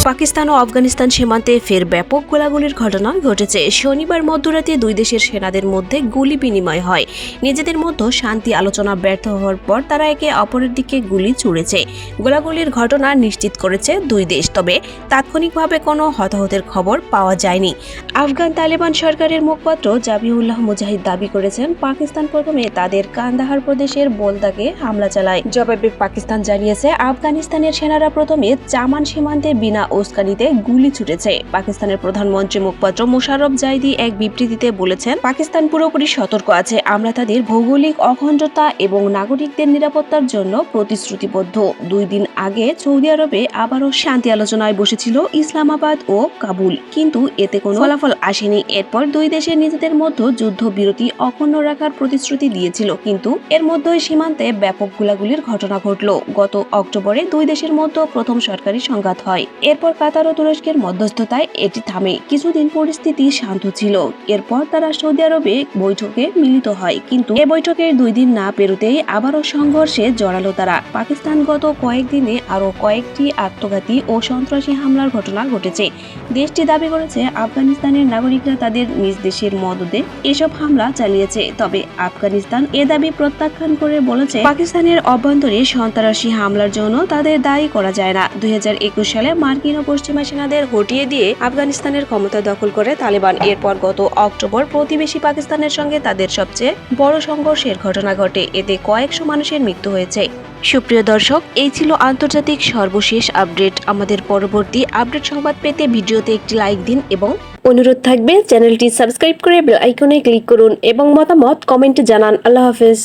পাকিস্তান ও আফগানিস্তান সীমান্তে ফের ব্যাপক গোলাগুলির ঘটনা ঘটেছে। শনিবার মধ্যরাতে দুই দেশের সেনাদের মধ্যে গুলি বিনিময় হয়। নিজেদের মধ্যে শান্তি আলোচনা ব্যর্থ হওয়ার পর তারা একে অপরের দিকে গুলি ছুড়েছে। গোলাগুলির ঘটনা নিশ্চিত করেছে দুই দেশ, তবে তাৎক্ষণিকভাবে কোনো হতাহতের খবর পাওয়া যায়নি। আফগান তালেবান সরকারের মুখপাত্র জাবিউল্লাহ মুজাহিদ দাবি করেছেন, পাকিস্তান প্রথমে তাদের কান্দাহার প্রদেশের বোলদাকে হামলা চালায়। জবাবে পাকিস্তান জানিয়েছে, আফগানিস্তানের সেনারা প্রথমে চামান সীমান্তে বিনা উস্কানিতে গুলি ছুটেছে। পাকিস্তানের প্রধানমন্ত্রী মুখপাত্র মোশাররফ জাইদি এক বিবৃতিতে বলেছেন, পাকিস্তান পুরোপুরি সতর্ক আছে। আমরা তাদের ভৌগোলিক অখণ্ডতা এবং নাগরিকদের নিরাপত্তার জন্য প্রতিশ্রুতিবদ্ধ। 2 দিন আগে সৌদি আরবে আবারও শান্তি আলোচনায় বসেছিল ইসলামাবাদ ও কাবুল, কিন্তু এতে কোনো ফলাফল আসেনি। এরপর দুই দেশের নিজেদের মধ্যে যুদ্ধবিরতি অক্ষুণ্ণ রাখার প্রতিশ্রুতি দিয়েছিল, কিন্তু এর মধ্যেই সীমান্তে ব্যাপক গোলাগুলির ঘটনা ঘটল। গত অক্টোবরে দুই দেশের মধ্যে প্রথম সরকারি সংঘাত হয়। এরপর কাতার ও তুরস্কের মধ্যস্থতায় এটি থামে। কিছুদিন পরিস্থিতি শান্ত ছিল। এরপর তারা সৌদি আরবে বৈঠকে মিলিত হয়, কিন্তু এ বৈঠকের 2 দিন না পেরোতেই আবারও সংঘর্ষে জড়ালো তারা। পাকিস্তান গত কয়েকদিনে আরও কয়েকটি আত্মঘাতী ও সন্ত্রাসী হামলার ঘটনা ঘটেছে। দেশটি দাবি করেছে, আফগানিস্তানের নাগরিকরা তাদের নিজ দেশের মদদে এসব হামলা চালিয়েছে। তবে আফগানিস্তান এ দাবি প্রত্যাখ্যান করে বলেছে, পাকিস্তানের অভ্যন্তরে সন্ত্রাসী হামলার জন্য তাদের দায়ী করা যায় না। 2021 সালে মার্কিন ও পশ্চিমা সেনাদের হটিয়ে দিয়ে আফগানিস্তানের ক্ষমতা দখল করে তালেবান। এরপর গত অক্টোবর প্রতিবেশী পাকিস্তানের সঙ্গে তাদের সবচেয়ে বড় সংঘর্ষের ঘটনা ঘটে। এতে কয়েকশো মানুষের মৃত্যু হয়েছে। সুপ্রিয় দর্শক, এই ছিল আন্তর্জাতিক সর্বশেষ আপডেট। আমাদের পরবর্তী আপডেট সংবাদ পেতে ভিডিওতে একটি লাইক দিন এবং অনুরোধ থাকবে চ্যানেলটি সাবস্ক্রাইব করে বেল আইকনে ক্লিক করুন এবং মতামত কমেন্টে জানান। আল্লাহ হাফেজ।